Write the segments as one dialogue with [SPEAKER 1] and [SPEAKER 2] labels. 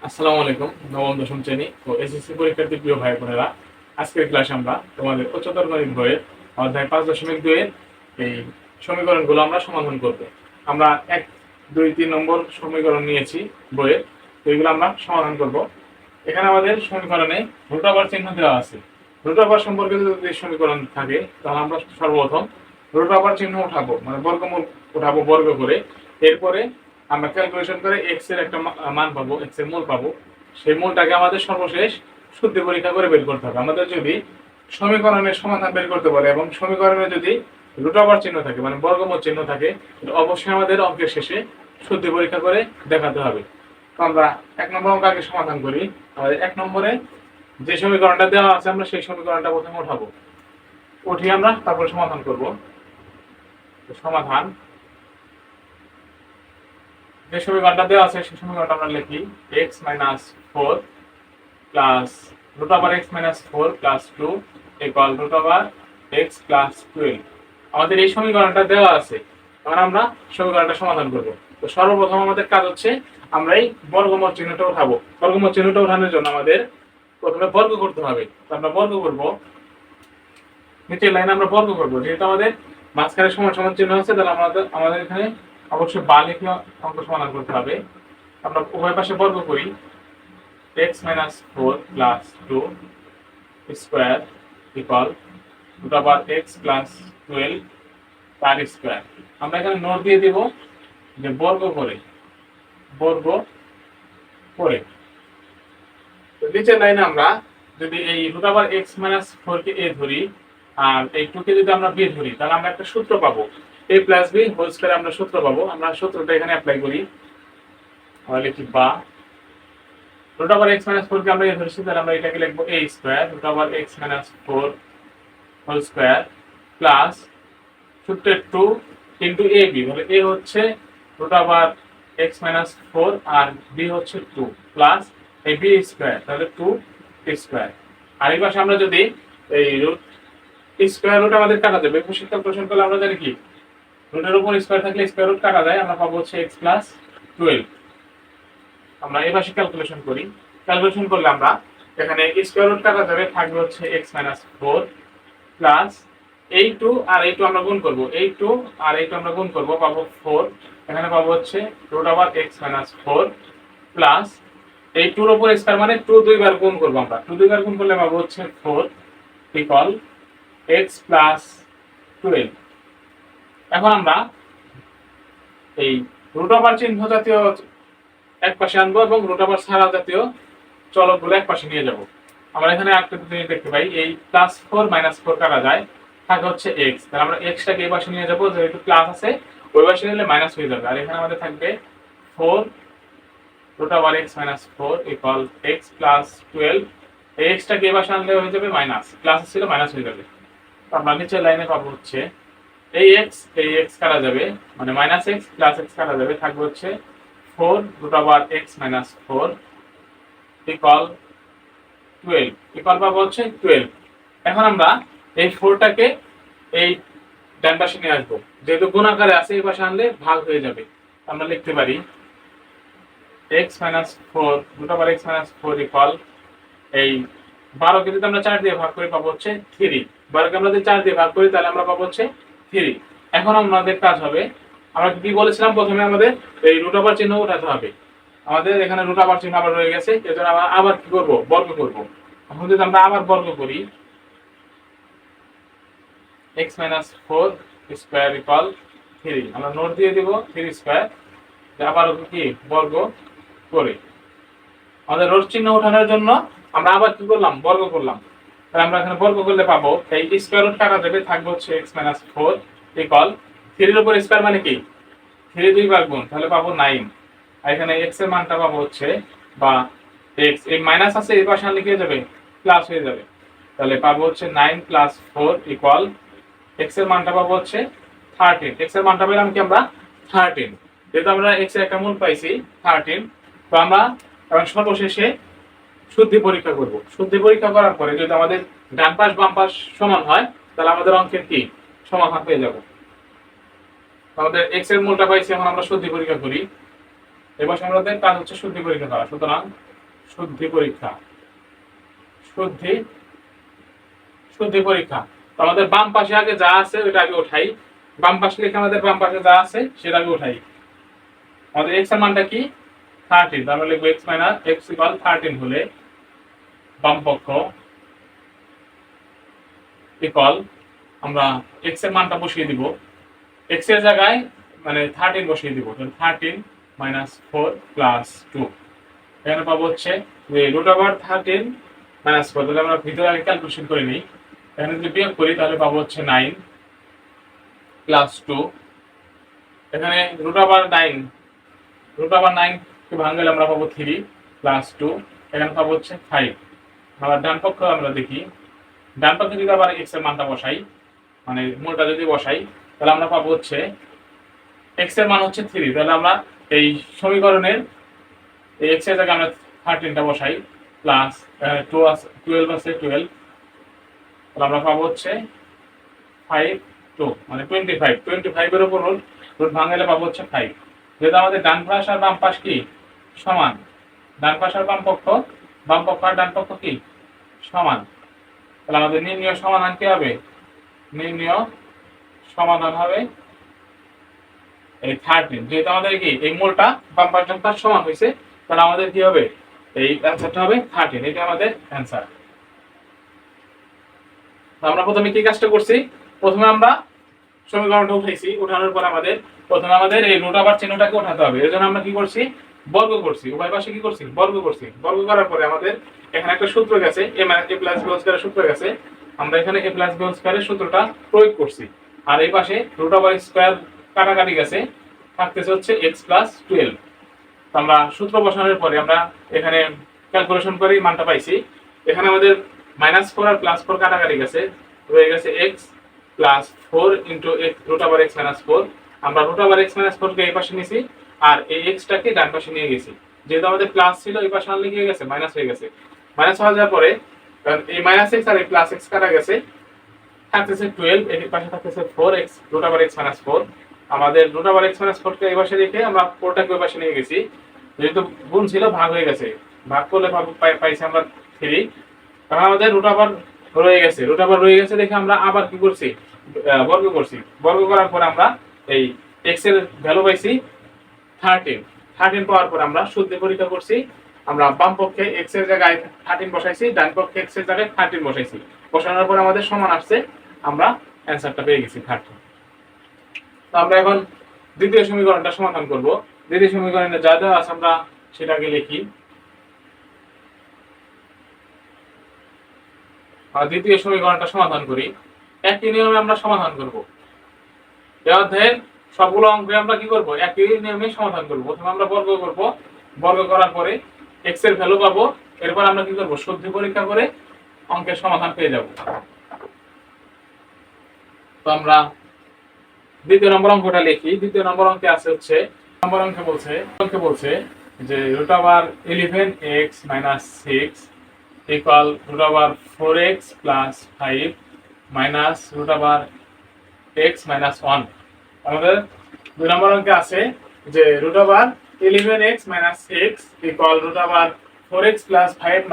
[SPEAKER 1] আসসালামু আলাইকুম। নবম দশম শ্রেণী ও এসএসসি পরীক্ষার্থী প্রিয় ভাই বোনেরা, আজকের ক্লাসে আমরা তোমাদের উচ্চতর গণিত বইয়ের অধ্যায় 5.2 এর এই সমীকরণগুলো আমরা সমাধান করব। আমরা 1, 2, 3 নম্বর সমীকরণ নিয়েছি বইয়ের, তো এগুলো আমরা সমাধান করব। এখানে আমাদের সমীকরণে রুট ওভার চিহ্ন দেওয়া আছে। রুট ওভার সম্পর্কিত যদি সমীকরণ থাকে তাহলে আমরা সর্বপ্রথম রুট ওভার চিহ্ন উঠাবো, মানে বর্গমূল উঠাবো বর্গ করে। এরপরে আমরা ক্যালকুলেশন করে এক্স এর একটা মান পাবো, এক্স এর মূল পাবো। সেই মূলটাকে আমাদের সর্বশেষ শুদ্ধি পরীক্ষা করে বের করতে হবে। আমাদের যদি সমীকরণের সমাধান বের করতে পারে এবং সমীকরণে যদি রুট ওভার চিহ্ন থাকে, মানে বর্গমূল চিহ্ন থাকে, অবশ্যই আমাদের অঙ্কের শেষে শুদ্ধি পরীক্ষা করে দেখাতে হবে। তো আমরা 1 নম্বর অঙ্ক আগে সমাধান করি। আমাদের 1 নম্বরে যে সমীকরণটা দেওয়া আছে আমরা সেই সমীকরণটা প্রথমে উঠাবো, উঠিয়ে আমরা তারপরে সমাধান করব। সমাধান, যে সমীকরণটা দেওয়া আছে সেই সমীকরণটা আমরা লিখি x - 4 plus root over x - 4 plus 2 equal root over x plus 12। আমাদের এই সমীকরণটা দেওয়া আছে, এখন আমরা সমীকরণটা সমাধান করব। তো সর্বপ্রথম আমাদের কাজ হচ্ছে আমরা এই বর্গমূল চিহ্নটা উঠাবো। বর্গমূল চিহ্নটা উঠানোর জন্য আমাদের প্রথমে বর্গ করতে হবে। তো আমরা বর্গ করব, নিচের লাইনে আমরা বর্গ করব। যেহেতু আমাদের মাঝখানে সমান সমান চিহ্ন আছে, তাহলে আমাদের এখানে অবশ্যই বা লিখে অঙ্ক সমাধান করতে হবে। আমরা উভয় পাশে বর্গ করি। x - 4 plus 2 square equal root over x plus 12 তার স্কয়ার। আমরা এখানে নোট দিয়ে দিব যে বর্গ করে, বর্গ করে। তো নিচের লাইনে আমরা যদি এই রুট ওভার x - 4 কে a ধরি আর এই 2 কে যদি আমরা b ধরি, তাহলে আমরা একটা সূত্র পাবো, a plus b whole square. আমরা সূত্র পাবো, আমরা সূত্রটা এখানে অ্যাপ্লাই করি। আমরা লিখি বা রুট ওভার x - 4 কে আমরা a ধরছি, তাহলে আমরা এটাকে লিখবো a square root over x - 4 whole square plus সূত্রের 2 ইনটু ab, তাহলে a হচ্ছে রুট ওভার x - 4 আর b হচ্ছে 2 প্লাস এই b স্কয়ার, তাহলে 2 স্কয়ার। আর এই পাশে আমরা যদি এই রুট স্কয়ার রুট আমাদের কাটা যাবে, পরিষ্কার প্রশ্ন করলে আমরা জানি কি রুটের উপর স্কয়ার থাকলে স্কয়ার রুট কাটা যায়, আমরা পাবো হচ্ছে x প্লাস 12। আমরা এই পাশে ক্যালকুলেশন করি। ক্যালকুলেশন করলে আমরা এখানে স্কয়ার রুট কাটা যাবে, থাকবে হচ্ছে x - 4 প্লাস এই 2 আর এই 2 আমরা গুণ করব, এই 2 আর এই 2 আমরা গুণ করব, পাবো 4। এখানে পাবো হচ্ছে রুট ওভার x - 4 প্লাস এই 2 এর উপর স্কয়ার মানে 2 দুইবার গুণ করব। আমরা 2 দুইবার গুণ করলে পাবো হচ্ছে 4 ইকুয়াল x প্লাস 12। এখন আমরা এই রুট ওভার চিহ্ন জাতীয় এক পাশে আনবো এবং রুট ওভার ছাড়া জাতীয় চলকগুলো এক পাশে নিয়ে যাব। আমরা এখানে একটা জিনিস দেখতে পাই, এই +4 - 4 কাটা যায়, থাকে হচ্ছে x। তাহলে আমরা x টাকে এই পাশে নিয়ে যাব, যেহেতু প্লাস আছে ওই পাশে নিলে মাইনাস হয়ে যাবে। আর এখানে আমাদের থাকবে 4 root over x - 4 equal x plus 12। এই x টাকে এই পাশে আনলে হয়ে যাবে মাইনাস, প্লাস ছিল মাইনাস হয়ে যাবে। তো আমরা নিচের লাইনে পাবো হচ্ছে এই x কাটা যাবে, মানে -x প্লাস x কাটা যাবে, থাকবে হচ্ছে 4 root over x - 4 equal 12 equal পাবো হচ্ছে 12। এখন আমরা এই 4টাকে এই ডান পাশে নিয়ে আসবো, যেহেতু গুণ আকারে আছে এই পাশে আনলে ভাগ হয়ে যাবে। আমরা লিখতে পারি x - 4 root over x - 4 equal এই 12 কে যদি আমরা 4 দিয়ে ভাগ করি পাবো হচ্ছে 3। 12 কে আমরা যদি 4 দিয়ে ভাগ করি তাহলে আমরা পাবো হচ্ছে 3। এখন আমাদের কাজ হবে, আমরা কি বলেছিলাম প্রথমে আমাদের এই রুট ওভার চিহ্ন উঠাতে হবে। আমাদের এখানে রুট ওভার চিহ্ন আবার রয়ে গেছে, এজন্য আমরা আবার কি করব, বর্গ করব। এখন যদি আমরা আবার বর্গ করি x - 4 স্কয়ার ইকুয়াল 3, আমরা নোট দিয়ে দিব 3 স্কয়ার, আবার কি বর্গ করে। আমাদের রোট চিহ্ন ওঠানোর জন্য আমরা আবার কি করলাম, বর্গ করলাম। তাহলে আমরা এখানে বর্গ করলে পাবো এই স্কয়ার রুট কাটা যাবে, থাকবে হচ্ছে x - 4 ইকুয়াল 3 এর উপর স্কয়ার মানে কি 3 দুইবার গুণ, তাহলে পাবো 9। আর এখানে x এর মানটা পাবো হচ্ছে, বা x এই মাইনাস আছে এই পাশে আনলে কি হয়ে যাবে, প্লাস হয়ে যাবে। তাহলে পাবো হচ্ছে 9 প্লাস 4 ইকুয়াল x এর মানটা পাবো হচ্ছে 13। x এর মানটা পেলাম কি আমরা 13, যেহেতু আমরা x এর একটা মূল পাইছি 13। তো আমরা এখন সর্বশেষে শুদ্ধি পরীক্ষা করব। শুদ্ধি পরীক্ষা করার পরে যদি আমাদের ডান পাশ বাম পাশ সমান হয়, তাহলে আমাদের অঙ্কের কি সমাধান পেয়ে যাব। আমাদের x এর মূলটা পাইছি, এখন আমরা শুদ্ধি পরীক্ষা করি। এবার আমাদের কাজ হচ্ছে শুদ্ধি পরীক্ষা করা। সুতরাং শুদ্ধি পরীক্ষা, শুদ্ধি শুদ্ধি পরীক্ষা। তো আমাদের বাম পাশে আগে যা আছে ওটা আগে উঠাই। বাম পাশে লিখে আমাদের বাম পাশে যা আছে সেটা আগে উঠাই। আমাদের x এর মানটা কি 13, তাহলে লিখব x - x = 13 হলে বাম পক্ষ ইকুয়াল আমরা x এর মানটা বসিয়ে দিব। x এর জায়গায় মানে 13 বসিয়ে দিব। তাহলে 13 - 4 + 2 এখানে পাবো হচ্ছে যে √13 - 4, তাহলে আমরা ভিতরে আগে ক্যালকুলেশন করে নিই। এখানে যদি বিয়োগ করি তাহলে পাবো হচ্ছে 9 + 2, এখানে √9 কে ভাঙলে আমরা পাবো 3 + 2, এখানে পাবো হচ্ছে 5। আবার ডান পক্ষ আমরা দেখি, ডান পক্ষে যদি আবার x এর মানটা বসাই, মানে মূলটা যদি বসাই, তাহলে আমরা পাবো হচ্ছে x এর মান হচ্ছে 3, তাহলে আমরা এই সমীকরণের এই x এর জায়গায় আমরা 13টা বসাই প্লাস 12 আছে 12, তাহলে আমরা পাবো হচ্ছে 5 2 মানে 25 এর উপর রুট ভাঙলে পাবো হচ্ছে 5। যেহেতু আমাদের ডান পাশ আর বাম পাশ কি সমান, ডান পাশ আর বাম পক্ষ আর ডান পক্ষ কি সমান, তাহলে আমাদের নির্ণয় সমাধান কি হবে? নির্ণয় সমাধান হবে এই 13। যেহেতু আমাদের কি এই মূলটা বাম পাশ ডান পাশ সমান হয়েছে, তাহলে আমাদের কি হবে? এই অ্যানসারটা হবে 13। এটা আমাদের অ্যানসার। আমরা প্রথমে কি কাজটা করছি? প্রথমে আমরা সমীকরণটা উঠাইছি, উঠানোর পর প্রথমে আমাদের এই রুট ওভার চিহ্নটাকে উঠাতে হবে। এর জন্য আমরা কি করছি? বর্গ করছি। উভয় পাশে কি করছি? বর্গ করছি। বর্গ করার পরে আমাদের এখানে একটা সূত্র গেছে, a + b² সূত্র গেছে। আমরা এখানে a + b² সূত্রটা প্রয়োগ করছি। আর এই পাশে √² কাটাকাটি গেছে, থাকতেছে হচ্ছে x + 12। তো আমরা সূত্র বসানোর পরে আমরা এখানে ক্যালকুলেশন করে মানটা পাইছি। এখানে আমাদের -4 আর +4 কাটাকাটি গেছে, রয়ে গেছে x + 4 × √x - 4। আমরা √x - 4 কে এই পাশে নিয়েছি আর এই x টাকে ডান পাশে নিয়ে গেছি। যেহেতু আমাদের প্লাস ছিল, এই পাশে আনলে কি হয়ে গেছে? মাইনাস হয়ে গেছে। মাইনাস হয়ে যাওয়ার পরে এই -x আর এই +x কাটা গেছে, থাকতেছে 12, এর পাশে থাকতেছে 4x √x - 4। আমাদের √x - 4 কে এই পাশে রেখে আমরা 4 টাকে ওই পাশে নিয়ে গেছি। যেহেতু গুণ ছিল ভাগ হয়ে গেছে, ভাগ করলে পাইছি আমরা 3। কারণ আমাদের রয়ে গেছে দেখে আমরা আবার কি করছি? বর্গ করছি। বর্গ করার পর আমরা এই x এর ভ্যালু পাইছি 13 পাওয়ার পর আমরা শুদ্ধি পরীক্ষা করছি। আমরা বাম পক্ষে x এর জায়গায় 13 বসাইছি, ডান পক্ষে x এর জায়গায় 13 বসাইছি। বসানোর পর আমাদের সমান আসছে, আমরা অ্যানসারটা পেয়ে গেছি 13। তো আমরা এখন দ্বিতীয় সমীকরণটা সমাধান করব। দ্বিতীয় সমীকরণে যা যা আছে আমরা সেটাকে লিখি। দ্বিতীয় সমীকরণটা সমাধান করি। একই নিয়মে আমরা সমাধান করব। এই অধ্যায়ের সবগুলো অঙ্কে আমরা কি করব? একই নিয়মে সমাধান করব। প্রথমে আমরা বর্গ করব, বর্গ করার পরে x এর ভ্যালু পাবো, এরপর আমরা কি করব? শুদ্ধি পরীক্ষা করে অঙ্কের সমাধান পেয়ে যাব। তো আমরা দ্বিতীয় নম্বর অঙ্কটা লিখি। দ্বিতীয় নম্বর অঙ্কে আছে হচ্ছে নম্বর অঙ্কে বলছে যে √11x - 6 = √4x + 5 - √x - 1। আমাদের 2 নম্বর অঙ্কে আছে যে √11x - 6 = √4x + 5 -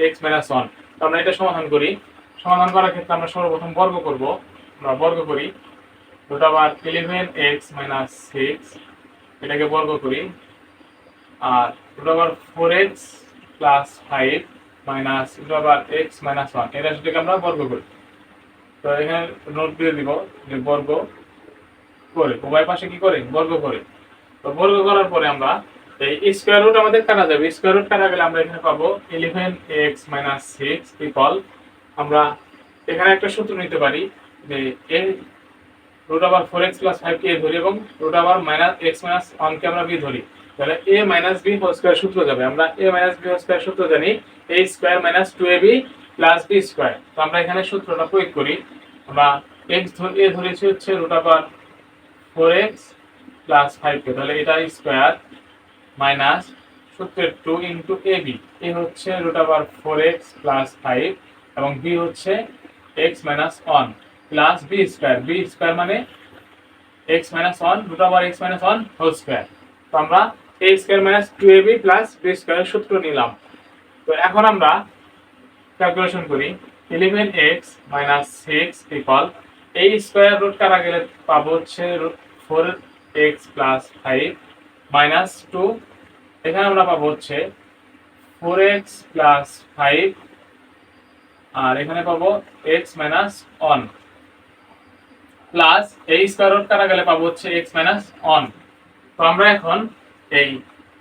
[SPEAKER 1] √x - 1। তো আমরা এটা সমাধান করি। সমাধান করার ক্ষেত্রে আমরা সর্বপ্রথম বর্গ করব। আমরা বর্গ করি √11x - 6, এটাকে বর্গ করি, আর √4x + 5 - √x - 1 এটা সেটাকে আমরা বর্গ করি। তো এখানে নোট দিয়ে দিব যে বর্গ করে উভয় পাশে কি করে? বর্গ করে। তো বর্গ করার পরে আমরা এই স্কয়ার রুট আমাদের কাটা যাবে। স্কয়ার রুট কাটা গেলে আমরা এখানে পাবো 11x - 6 = আমরা এখানে একটা সূত্র নিতে পারি যে √4x + 5 কে ধরি এবং √x - 1 কে আমরা b ধরি। তাহলে a - b² সূত্র যাবে। আমরা a - b² সূত্র জানি a² - 2ab + b²। তো আমরা এখানে সূত্রটা প্রয়োগ করি। আমরা a ধরেছি হচ্ছে √4x + 5 কে, তাহলে এটা স্কয়ার মাইনাস সূত্রের 2 × ab। a হচ্ছে √4x + 5 এবং b হচ্ছে x - 1 প্লাস b² মানে x - 1 √x - 1 হোল স্কয়ার। তো আমরা a square minus 2ab plus b স্কয়ারের সূত্র নিলাম। তো এখন আমরা ক্যালকুলেশন করি 11x মাইনাস 6 ইকুয়াল এই স্কয়ার রুট কাটা গেলে পাবো হচ্ছে 4x প্লাস 5 মাইনাস 2, এখানে আমরা পাবো হচ্ছে 4x প্লাস 5 আর এখানে পাবো x মাইনাস 1 প্লাস এই স্কয়ার রুট কাটা গেলে পাবো হচ্ছে x মাইনাস 1। তো আমরা এখন এই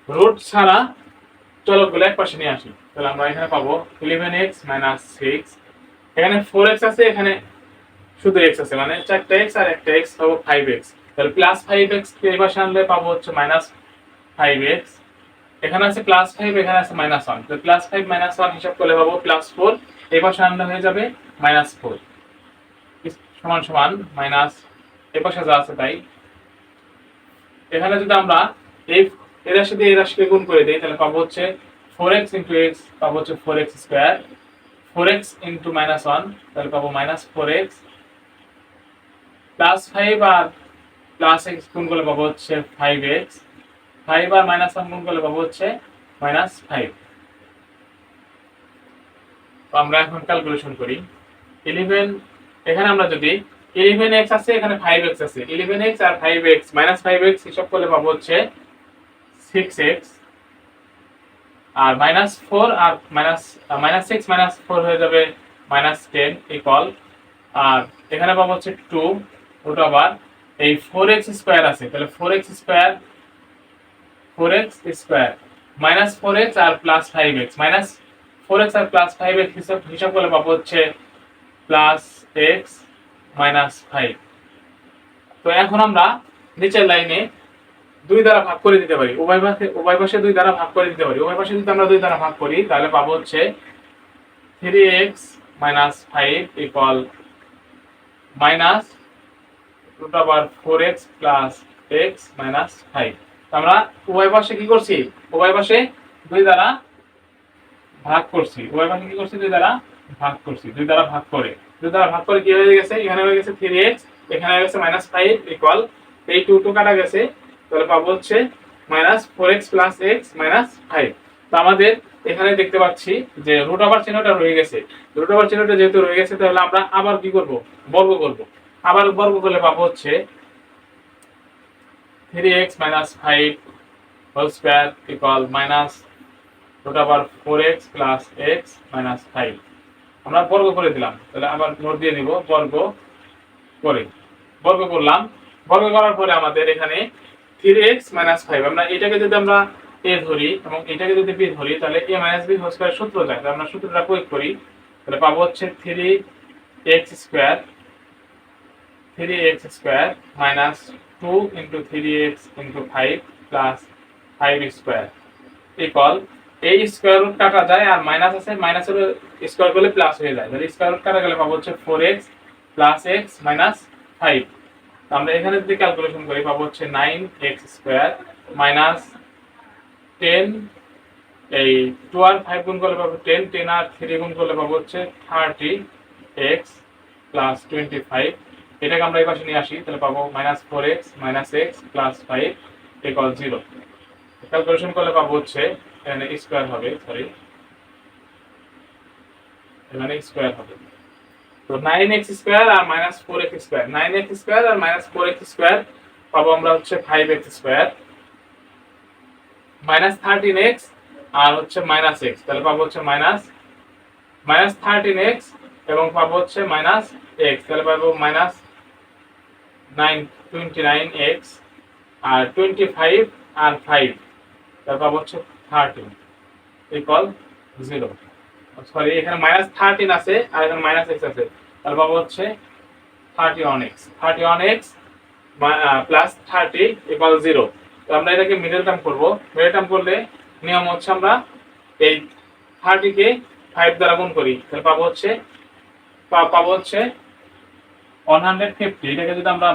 [SPEAKER 1] রুট ছাড়া চলকগুলো এক পাশে নিয়ে আসি। তাহলে আমরা এখানে পাবো 11x মাইনাস 6, এখানে 4x আছে, এখানে শুধু x আছে, মানে 4টা x আর একটা x পাবো 5x। তাহলে প্লাস 5x এই পাশে আনলে পাবো হচ্ছে মাইনাস 5x, এখানে আছে প্লাস 5, এখানে আছে মাইনাস 1। তো প্লাস 5 মাইনাস 1 হিসাব করলে পাবো প্লাস 4, এই পাশে আনলে হয়ে যাবে মাইনাস 4 সমান সমান মাইনাস এই পাশে যা আছে তাই। এখানে যদি আমরা এই রাশি দিয়ে এই রাশিকে গুণ করে দেই তাহলে পাবো হচ্ছে 4x into x পাবো হচ্ছে 4x square, 4x into minus 1 তাহলে পাবো মাইনাস 4x প্লাস 5 আর প্লাস x গুণ করলে পাবো হচ্ছে 5x, 5 আর মাইনাস 1 গুণ করলে পাবো হচ্ছে মাইনাস 5। তো আমরা এখন ক্যালকুলেশন করি 11, এখানে আমরা যদি 11x আছে, এখানে 5x আছে, 11x আর 5x মাইনাস 5x হিসাব করলে পাবো হচ্ছে 6x আর মাইনাস 4 আর মাইনাস 6 মাইনাস 4 হয়ে যাবে মাইনাস 10 ইকুয়াল, আর এখানে পাবো হচ্ছে 2 রুট ওভার এই 4x স্কয়ার আছে, তাহলে 4x স্কয়ার মাইনাস 4x আর প্লাস 5x মাইনাস 4x আর প্লাস 5x হিসাব করলে পাবো হচ্ছে প্লাস x মাইনাস 5। তো এখন আমরা নিচের লাইনে 2 দ্বারা ভাগ করে দিতে পারি, উভয় পাশে 2 দ্বারা ভাগ করে দিতে পারি। উভয় পাশে যদি আমরা 2 দ্বারা ভাগ করি তাহলে পাবো হচ্ছে 3x minus 5 equal minus root over 4x plus x minus 5। আমরা উভয় পাশে কি করছি, উভয় পাশে 2 দ্বারা ভাগ করছি, উভয় পাশে কি করছি 2 দ্বারা ভাগ করছি, 2 দ্বারা ভাগ করে কি হয়ে গেছে, এখানে হয়ে গেছে 3x, এখানে হয়ে গেছে মাইনাস 5 ইকুয়াল এই 2 কাটা গেছে, তাহলে পাবো হচ্ছে minus 4x plus x minus 5। তো আমাদের এখানে দেখতে পাচ্ছি যে রুট ওভার চিহ্নটা রয়ে গেছে, রুট ওভার চিহ্নটা যেহেতু রয়ে গেছে তাহলে আমরা আবার কি করব, বর্গ করব। আবার বর্গ করলে পাবো হচ্ছে 3x minus 5 whole square equal minus root over 4x plus x minus 5। আমরা বর্গ করে দিলাম, তাহলে আবার নোট দিয়ে নিব বর্গ করলাম। বর্গ করার পরে আমাদের এখানে 3x মাইনাস 5, আমরা এটাকে যদি আমরা a ধরি এবং এটাকে যদি b ধরি তাহলে a minus b whole square সূত্র যায়, তাহলে আমরা সূত্রটা প্রয়োগ করি, তাহলে পাবো হচ্ছে 3x square minus 2 into 3x into 5 plus 5 square equal এই স্কয়ার রুট কাটা যায় আর মাইনাস আছে, মাইনাস এর স্কয়ার করলে প্লাস হয়ে যায়, তাহলে স্কয়ার রুট কাটা গেলে পাবো হচ্ছে 4x প্লাস x মাইনাস 5। আমরা এখানে যদি ক্যালকুলেশন করি পাবো হচ্ছে 9x স্কয়ার মাইনাস 10, এই 2 আর 5 গুণ করলে পাবো 10, 10 আর 3 গুণ করলে পাবো হচ্ছে 30x প্লাস 25। এটাকে আমরা এই পাশে নিয়ে আসি তাহলে পাবো minus 4x minus x plus 5 equal 0। Calculation করলে পাবো হচ্ছে এখানে স্কয়ার হবে, এখানে স্কয়ার হবে। তো 9x স্কয়ার আর minus 4x square, 9x square আর মাইনাস 4x স্কয়ার পাবো আমরা হচ্ছে 5x স্কয়ার মাইনাস 13x আর হচ্ছে মাইনাস x, তাহলে পাবো হচ্ছে মাইনাস 13x এবং পাবো হচ্ছে মাইনাস x, তাহলে পাবো মাইনাস 29x আর 25 আর 5, তাহলে পাবো হচ্ছে 13 ইকুয়াল 0। সরি, এখানে মাইনাস 13 আছে আর এখানে মাইনাস x আছে, তাহলে পাবো হচ্ছে 31x প্লাস 30 ইকুয়াল 0। তো আমরা এটাকে মিডল টার্ম করব, মিডল টার্ম করলে নিয়ম হচ্ছে আমরা এই 30 কে 5 দ্বারা গুণ করি, তাহলে পাবো হচ্ছে 150। এটাকে যদি আমরা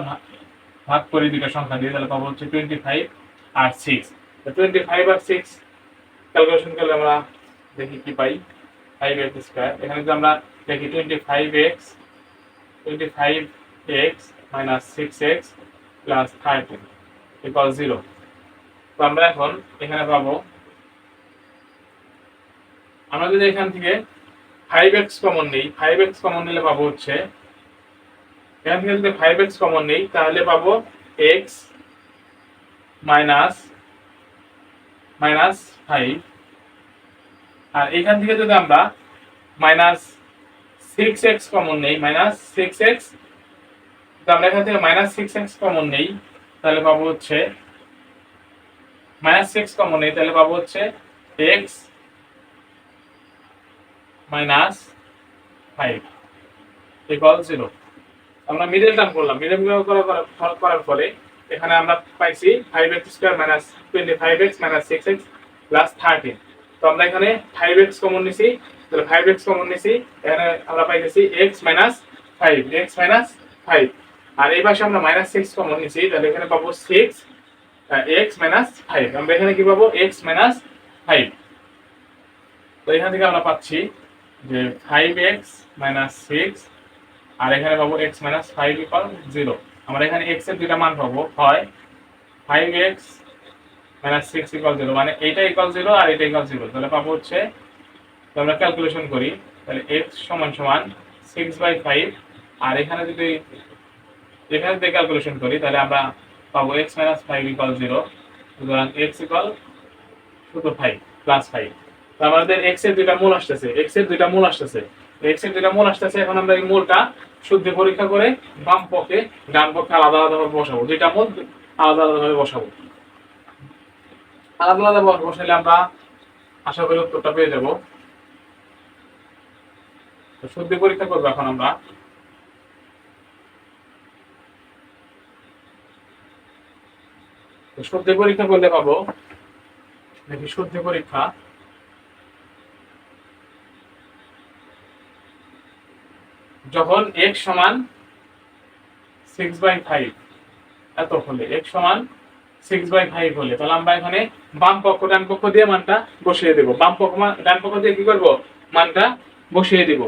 [SPEAKER 1] ভাগ করি দুটো সংখ্যা দিয়ে তাহলে পাবো হচ্ছে 25 আর 6। তো 25 আর 6 ক্যালকুলেশন করলে আমরা দেখি কি পাই, 5x স্কয়ার। এখানে যদি আমরা দেখি 25x minus 6x plus 13 equal 0। তো তো আমরা এখন এখানে পাবো, আমরা যদি এখান থেকে 5x কমন নেই, 5x কমন নিলে পাবো হচ্ছে, এখান থেকে যদি 5x কমন নেই তাহলে পাবো x মাইনাস 5, আর এখান থেকে যদি আমরা মাইনাস 6x কমন নেই, -6x, তো আমরা এখান থেকে -6x কমন নেই তাহলে পাবো হচ্ছে -6 কমন নেই তাহলে পাবো হচ্ছে x মাইনাস 5 ইকুয়াল 0। আমরা মিডল টার্ম করলাম, মিডল টার্ম করার ফলে এখানে আমরা পাইছি 5x square minus 25x minus 6x plus 13। তো আমরা এখানে 5x কমন নিছি, তাহলে 5x কমন নিছি, এখানে আমরা পাইতেছি x মাইনাস 5, x মাইনাস 5, আর এই পাশে আমরা -6 কমন নিছি, তাহলে এখানে পাবো 6 x মাইনাস 5। আমরা এখানে কি পাবো x মাইনাস 5। তো এখান থেকে আমরা পাচ্ছি যে 5x মাইনাস 6, আর এখানে পাবো x মাইনাস 5 ইকুয়াল 0। আমরা এখানে x এর দুইটা মান পাবো, হয় 5x মাইনাস 6 ইকুয়াল 0, মানে এইটা ইকুয়াল 0 আর এটা ইকুয়াল 0, তাহলে পাবো হচ্ছে, তো আমরা ক্যালকুলেশন করি তাহলে x সমান সমান 6/5, আর এখানে যদি ক্যালকুলেশন করি তাহলে আমরা পাবো x মাইনাস 5 ইকুয়াল 0, সুতরাং x ইকুয়াল শুধু 5 প্লাস 5। তো আমাদের x এর দুইটা মূল আসতেছে, এখন আমরা এই মূলটা শুদ্ধ পরীক্ষা করে বাম পক্ষে ডান পক্ষে আলাদা আলাদাভাবে বসাবো, দুইটা মূল আলাদা আলাদাভাবে বসাবো। আলাদা আলাদা বসাইলে আমরা আশা করি উত্তরটা পেয়ে যাব। তো শুদ্ধ পরীক্ষা করবো এখন আমরা। তো শুদ্ধ পরীক্ষা করলে পাবো, দেখি শুদ্ধ পরীক্ষা, যখন x সমান 6/5 এত হলে, x সমান 6/5 হলে, তাহলে আমরা এখানে বাম পক্ষ ডান পক্ষ দিয়ে মানটা বসিয়ে দেব, বাম পক্ষ ডান পক্ষ দিয়ে কি করব, মানটা বসিয়ে দেব।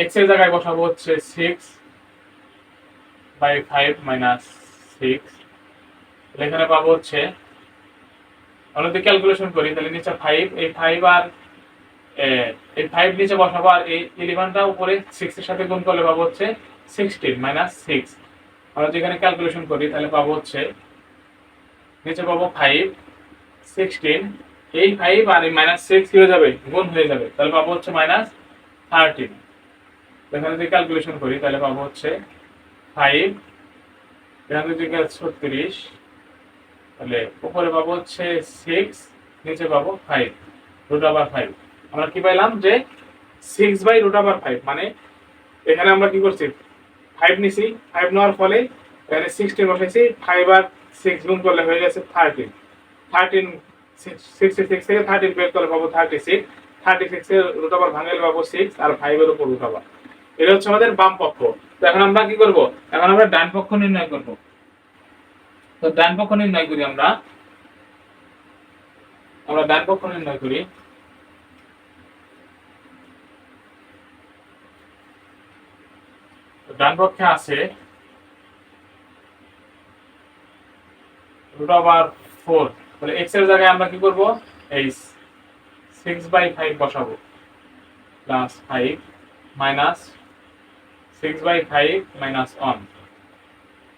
[SPEAKER 1] x এর জায়গায় বসাবো হচ্ছে 6/5 মাইনাস 6, এখানে পাবো হচ্ছে, আমরা যদি ক্যালকুলেশন করি তাহলে নিচে 5, এই 5 আর এই 5 নিচে বসাবো, আর এই 11টা উপরে 6 এর সাথে গুণ করলে পাবো হচ্ছে 16 মাইনাস 6। আমরা যদি এখানে ক্যালকুলেশন করি তাহলে পাবো হচ্ছে, নিচে পাবো 5, 16, এই 5 আর এই -6 কি হয়ে যাবে, গুণ হয়ে যাবে, তাহলে পাবো হচ্ছে -13। এখানে যদি ক্যালকুলেশন করি তাহলে পাবো হচ্ছে 5, এখানে যদি 36, তাহলে উপরে পাবো হচ্ছে 6, নিচে পাবো 5 √5। আমরা কি পাইলাম যে 6/√5, মানে এখানে আমরা কি করছি, 5 নিছি, 5 নেওয়ার ফলে এখানে 16 বসাইছি, 5 আর 6 গুণ করলে হয়ে গেছে 13, 66 থেকে 13 বের করলে পাবো 36, 36 এর √, ভাঙলে পাবো 6, আর 5 এর উপর √। এটা হচ্ছে আমাদের বাম পক্ষ। তো এখন আমরা কি করব, এখন আমরা ডান পক্ষ নির্ণয় করব। তো ডান পক্ষ নির্ণয় করি, আমরা ডান পক্ষ নির্ণয় করি। ডান পক্ষে আছে √4, তাহলে x এর জায়গায় আমরা কি করব, এই 6/5 বসাবো, প্লাস 5 মাইনাস 6/5 মাইনাস 1।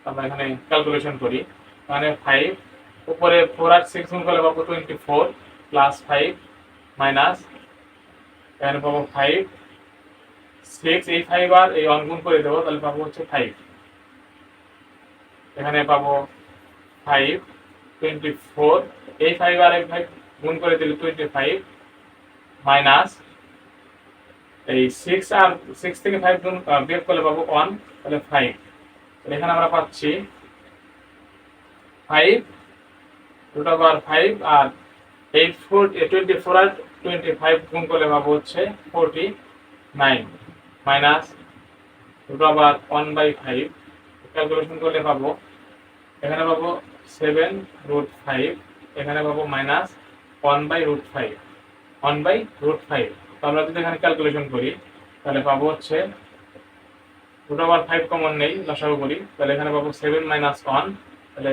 [SPEAKER 1] আমরা এখানে ক্যালকুলেশন করি, মানে 5 উপরে 4 আর 6 গুণ করলে পাবো 24, প্লাস 5 মাইনাস, এখানে পাবো 5, 6, এই 5 আর এই 1 গুণ করে দেবো, তাহলে পাবো হচ্ছে 5, এখানে পাবো 5, 24, এই 5 আর এই 5 গুণ করে দিলে 25, মাইনাস এই 6 আর 6 থেকে 5 গুণ বিয়োগ করলে পাবো 1, তাহলে 5। তাহলে এখানে আমরা পাচ্ছি 5 √5, আর 24 আর 25 গুণ করলে পাবো হচ্ছে 49, মাইনাস √1/5, ক্যালকুলেশন করলে পাবো, এখানে পাবো 7√5, এখানে পাবো মাইনাস 1/5, 1/5। তো আমরা যদি এখানে ক্যালকুলেশন করি তাহলে পাবো হচ্ছে রুট ওভার 5 কমন নেই, লসাগু করি, তাহলে এখানে পাবো 7 মাইনাস 1, তাহলে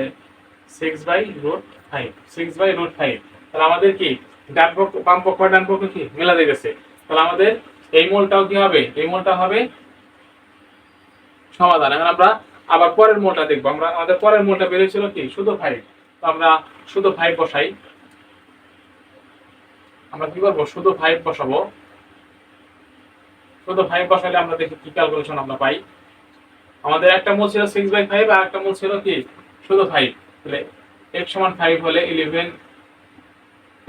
[SPEAKER 1] 6/√5, 6/√5। তাহলে আমাদের কি ডান পক্ষ বাম পক্ষ আর ডান পক্ষ কি মিলাতে গেছে, তাহলে আমাদের এই মোলটাও কি হবে, এই মোলটা হবে সমাধান। এখন আমরা আবার পরের মোলটা দেখবো। আমরা আমাদের পরের মোলটা বেরিয়েছিল কি শুধু 5, তো আমরা শুধু 5 বসাই। আমরা কি করবো, শুধু 5 বসাবো। শুধু 5 বসালে আমরা দেখি কি ক্যালকুলেশন আমরা পাই। আমাদের একটা মোল ছিল 6/5 আর একটা মোল ছিল কি শুধু 5। তাহলে x সমান 5 হলে 11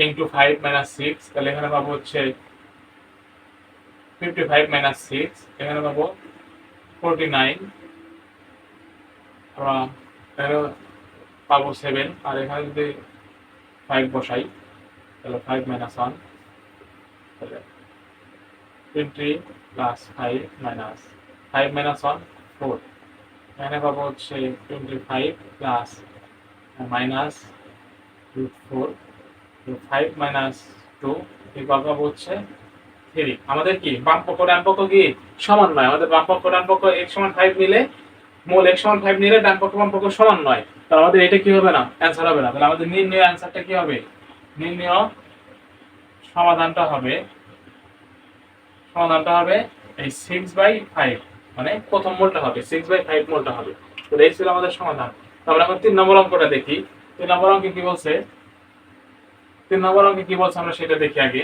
[SPEAKER 1] ইনটু 5 মাইনাস 6, তাহলে এখানে পাবো হচ্ছে 55 মাইনাস 6, এখানে পাবো 49, আমরা এখানে পাবো 7, আর এখানে যদি 5 বসাই তাহলে 5 মাইনাস 1, তাহলে 20 প্লাস 5 মাইনাস 5 মাইনাস 1 4, এখানে পাবো হচ্ছে 25 প্লাস মাইনাস √4, 5 মাইনাস 2 ইকুয়াল পাবো হচ্ছে 3। আমাদের কি বাম পক্ষ ডান পক্ষ কি সমান নয়, আমাদের বাম পক্ষ ডান পক্ষ x সমান 5 নিলে মোল x সমান 5 নিলে ডান পক্ষ বাম পক্ষ সমান নয়, তাহলে আমাদের এটা কি হবে না, অ্যান্সার হবে না। তাহলে আমাদের নির্ণয় অ্যান্সারটা কি হবে, নির্ণয় সমাধানটা হবে এই 6/5, মানে প্রথম মোলটা হবে 6/5 মোলটা হবে। তো এই ছিল আমাদের সমাধান। তারপরে আমরা 3 নম্বর অঙ্কটা দেখি। 3 নম্বর অঙ্কে কি বলছে, 3 নম্বর অঙ্কে কি বলছে আমরা সেটা দেখি আগে।